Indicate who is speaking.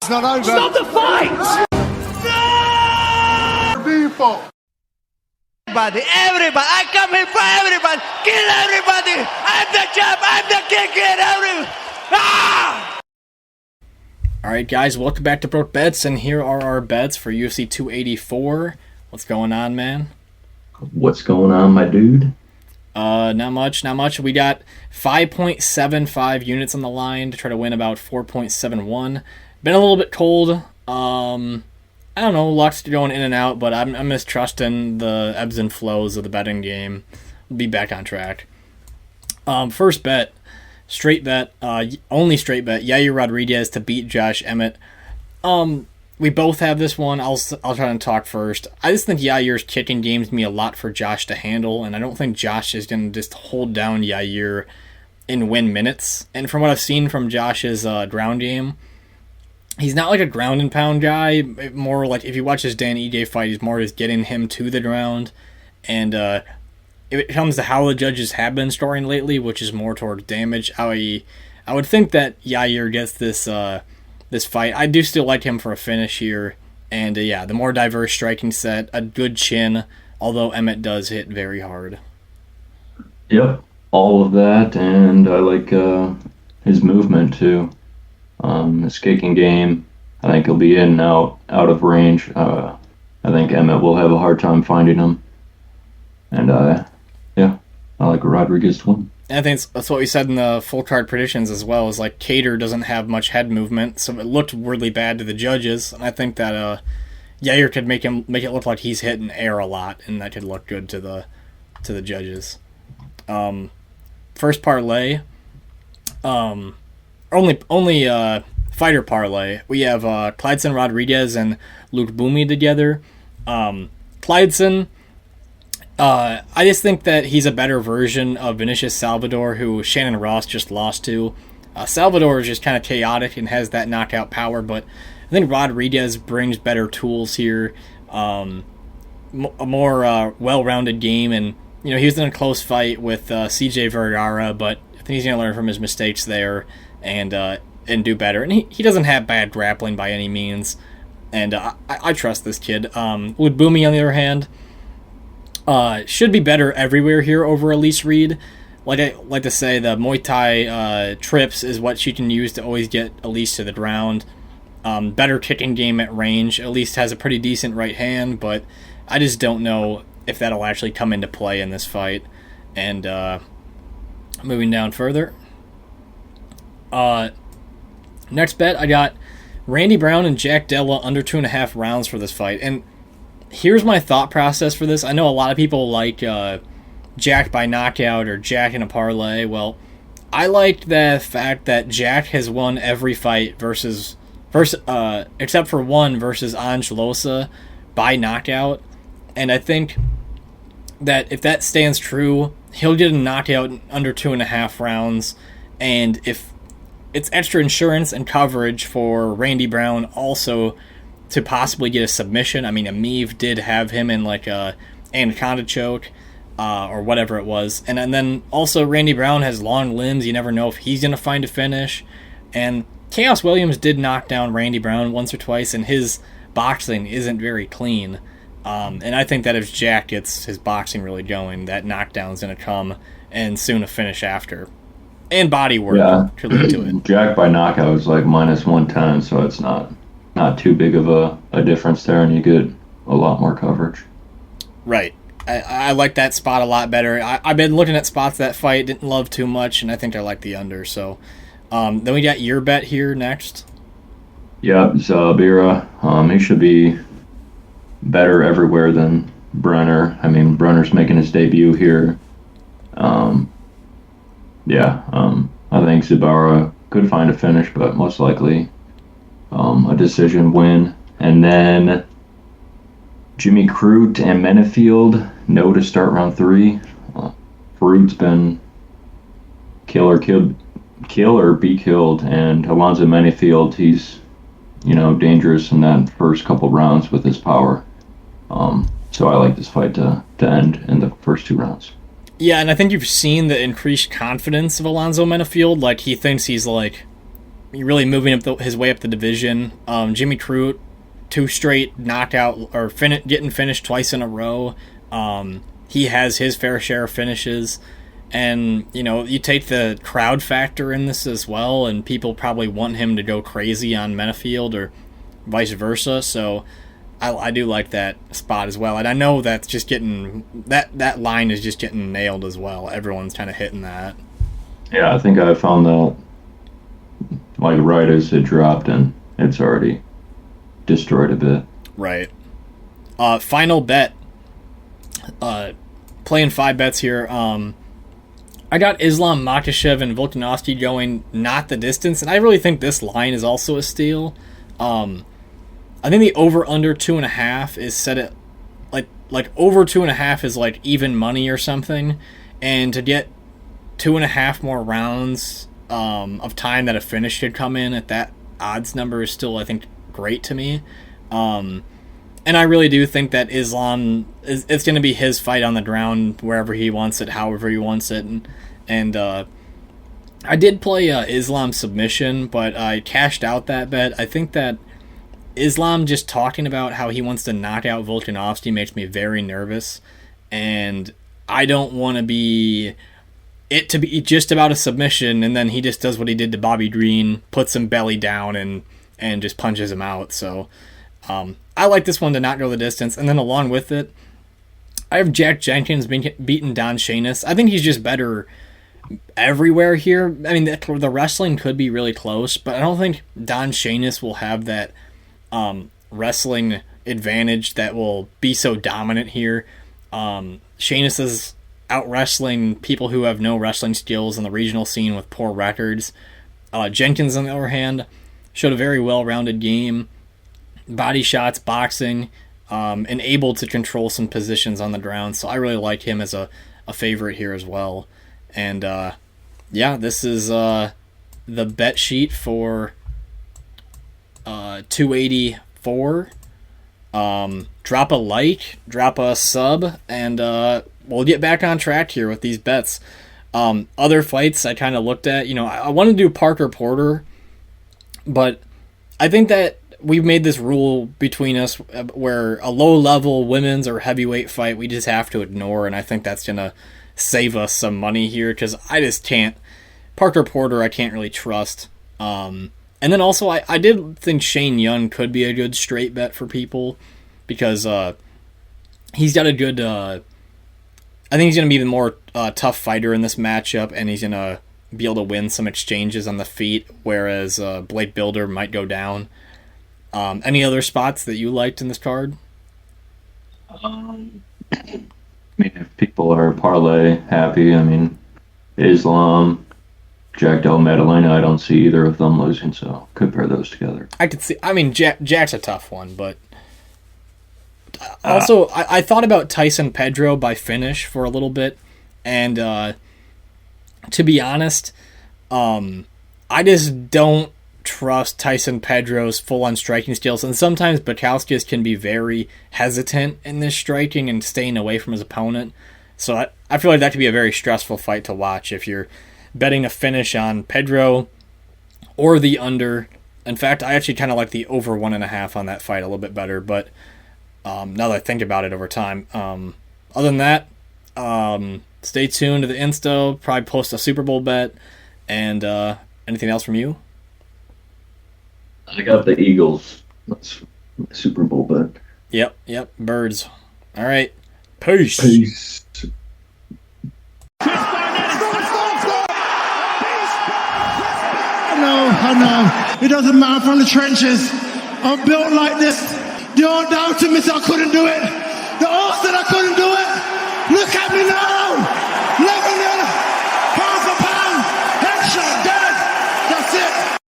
Speaker 1: fight's not over.
Speaker 2: Stop the fight!
Speaker 1: People.
Speaker 3: Everybody, I come here for everybody. Kill everybody. I'm the champ. I'm the king. Kill everybody. Ah!
Speaker 4: Alright guys, welcome back to Broke Bets, and here are our bets for UFC 284. What's going on, man?
Speaker 5: What's going on, my dude?
Speaker 4: Not much. We got 5.75 units on the line to try to win about 4.71. Been a little bit cold. I don't know, luck's going in and out, but I'm mistrusting the ebbs and flows of the betting game. We'll be back on track. First bet, straight bet, only straight bet, Yair Rodriguez to beat Josh Emmett. We both have this one. I'll try to talk first. I just think Yair's kicking game's going to be a lot for Josh to handle, and I don't think Josh is going to just hold down Yair and win minutes. And from what I've seen from Josh's ground game, he's not like a ground and pound guy. More like if you watch his Dan EJ fight, he's more just getting him to the ground. And if it comes to how the judges have been scoring lately, which is more towards damage, I would think that Yair gets this fight. I do still like him for a finish here. And yeah, the more diverse striking set, a good chin, although Emmett does hit very hard.
Speaker 5: Yep, all of that, and I like his movement too. His kicking game, I think he'll be in and out of range. I think Emmett will have a hard time finding him. And yeah, I like Rodriguez to win.
Speaker 4: And I think that's what we said in the full card predictions as well, is like Cater doesn't have much head movement, so it looked really bad to the judges. And I think that Yair could make it look like he's hitting air a lot, and that could look good to the judges. First parlay, only fighter parlay. We have Clydson Rodriguez and Lookboomee together. Kleydson, I just think that he's a better version of Vinicius Salvador, who Shannon Ross just lost to. Salvador is just kind of chaotic and has that knockout power, but I think Rodriguez brings better tools here, a more well-rounded game, and he was in a close fight with CJ Vergara, but I think he's going to learn from his mistakes there and do better. And he doesn't have bad grappling by any means, and I trust this kid. Lookboomee, on the other hand, should be better everywhere here over Elise Reed. Like I like to say, the Muay Thai trips is what she can use to always get Elise to the ground. Better kicking game at range. Elise has a pretty decent right hand, but I just don't know if that'll actually come into play in this fight. And moving down further. Next bet, I got Randy Brown and Jack Della under 2.5 rounds for this fight. And here's my thought process for this. I know a lot of people like Jack by knockout or Jack in a parlay. Well, I like the fact that Jack has won every fight except for one versus Ange Losa by knockout. And I think that if that stands true, he'll get a knockout in under 2.5 rounds. And if it's extra insurance and coverage for Randy Brown also to possibly get a submission. I mean, Amiv did have him in like a anaconda choke or whatever it was. And then also Randy Brown has long limbs. You never know if he's going to find a finish. And Chaos Williams did knock down Randy Brown once or twice, and his boxing isn't very clean. And I think that if Jack gets his boxing really going, that knockdown's going to come and soon a finish after. And body work to lead to it.
Speaker 5: Jack by knockout is like -110, so it's not too big of a difference there, and you get a lot more coverage.
Speaker 4: Right. I like that spot a lot better. I've been looking at spots that fight, didn't love too much, and I think I like the under. So then we got your bet here next.
Speaker 5: Yeah, Zubaira. He should be better everywhere than Brenner. I mean, Brenner's making his debut here. I think Zubaira could find a finish, but most likely a decision win. And then Jimmy Crute and Menifield, no to start round 3. Crute's been kill or be killed, and Alonzo Menifield, he's dangerous in that first couple rounds with his power. So I like this fight to end in the first 2 rounds.
Speaker 4: Yeah, and I think you've seen the increased confidence of Alonzo Menifield. Like, he thinks he's like really moving up his way up the division. Jimmy Crute, 2 straight knockout or getting finished twice in a row. He has his fair share of finishes, and you take the crowd factor in this as well, and people probably want him to go crazy on Menifield or vice versa. So I do like that spot as well, and I know that's just getting that line is just getting nailed as well. Everyone's kind of hitting that.
Speaker 5: Yeah, I think I found that like right as it dropped, and it's already destroyed a bit.
Speaker 4: Right. Final bet. Playing 5 bets here. I got Islam Makhachev and Volkanovski going not the distance, and I really think this line is also a steal. I think the over/under 2.5 is set at like over 2.5 is like even money or something, and to get 2.5 more rounds of time that a finish should come in at that odds number is still, I think, great to me. And I really do think that Islam it's going to be his fight on the ground wherever he wants it, however he wants it, and I did play Islam submission, but I cashed out that bet. I think that Islam just talking about how he wants to knock out Volkanovski makes me very nervous, and I don't want to be just about a submission, and then he just does what he did to Bobby Green, puts him belly down, and just punches him out. So I like this one to not go the distance, and then along with it, I have Jack Jenkins beating Don Shainis. I think he's just better everywhere here. I mean, the wrestling could be really close, but I don't think Don Shainis will have that wrestling advantage that will be so dominant here. Shainis is out-wrestling people who have no wrestling skills in the regional scene with poor records. Jenkins, on the other hand, showed a very well-rounded game. Body shots, boxing, and able to control some positions on the ground. So I really like him as a favorite here as well. And this is the bet sheet for 284. Drop a like, drop a sub, and we'll get back on track here with these bets. Other fights I kind of looked at, I want to do Parker Porter, but I think that we've made this rule between us where a low-level women's or heavyweight fight we just have to ignore, and I think that's going to save us some money here, because I just can't. Parker Porter I can't really trust. And then also I did think Shane Young could be a good straight bet for people, because he's got a good... I think he's going to be the more tough fighter in this matchup, and he's going to be able to win some exchanges on the feet, whereas Blake Bilder might go down. Any other spots that you liked in this card?
Speaker 5: If people are parlay happy, Islam, Jack Del Madalena, I don't see either of them losing, so could pair those together.
Speaker 4: I could see. Jack's a tough one, but also I thought about Tyson Pedro by finish for a little bit, and to be honest, I just don't trust Tyson Pedro's full-on striking skills, and sometimes Bukauskas can be very hesitant in this striking and staying away from his opponent. So I feel like that could be a very stressful fight to watch if you're betting a finish on Pedro or the under. In fact, I actually kind of like the over 1.5 on that fight a little bit better, but now that I think about it over time. Other than that, stay tuned to the Insta, probably post a Super Bowl bet, and anything else from you?
Speaker 5: I got the Eagles. That's my Super Bowl bet.
Speaker 4: Yep, birds. All right. Peace.
Speaker 1: I know. It doesn't matter from the trenches. I'm built like this. The old down to me said I couldn't do it. The old said I couldn't do it.